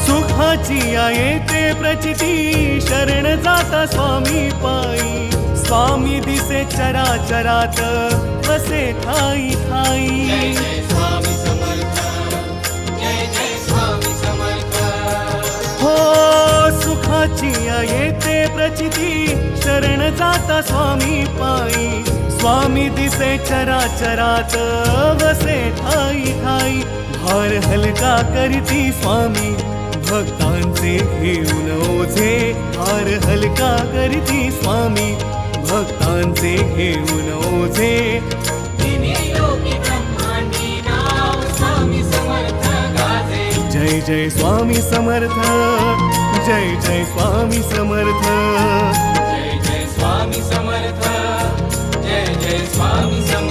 सुखाची येते प्रचिती शरण जाता स्वामी पायी स्वामी दिसे चराचरात वसे ठाई ठाई स्वामी समर्थ जय जय स्वामी समर्थ हो सुखाची येते प्रचिती शरण जाता स्वामी पायी स्वामी दिसे चराचरात वसे ठाई ठाई भार हलका करती स्वामी भक्तांचे घेऊन ओझे भार हलका करती स्वामी भक्तांचे घेऊन ओझे तिन्ही लोकी ब्रह्मांडी नाव स्वामी समर्थ गाजे जय जय स्वामी समर्थ जय जय स्वामी समर्थ जय जय स्वामी समर्थ जय जय स्वामी समर्थ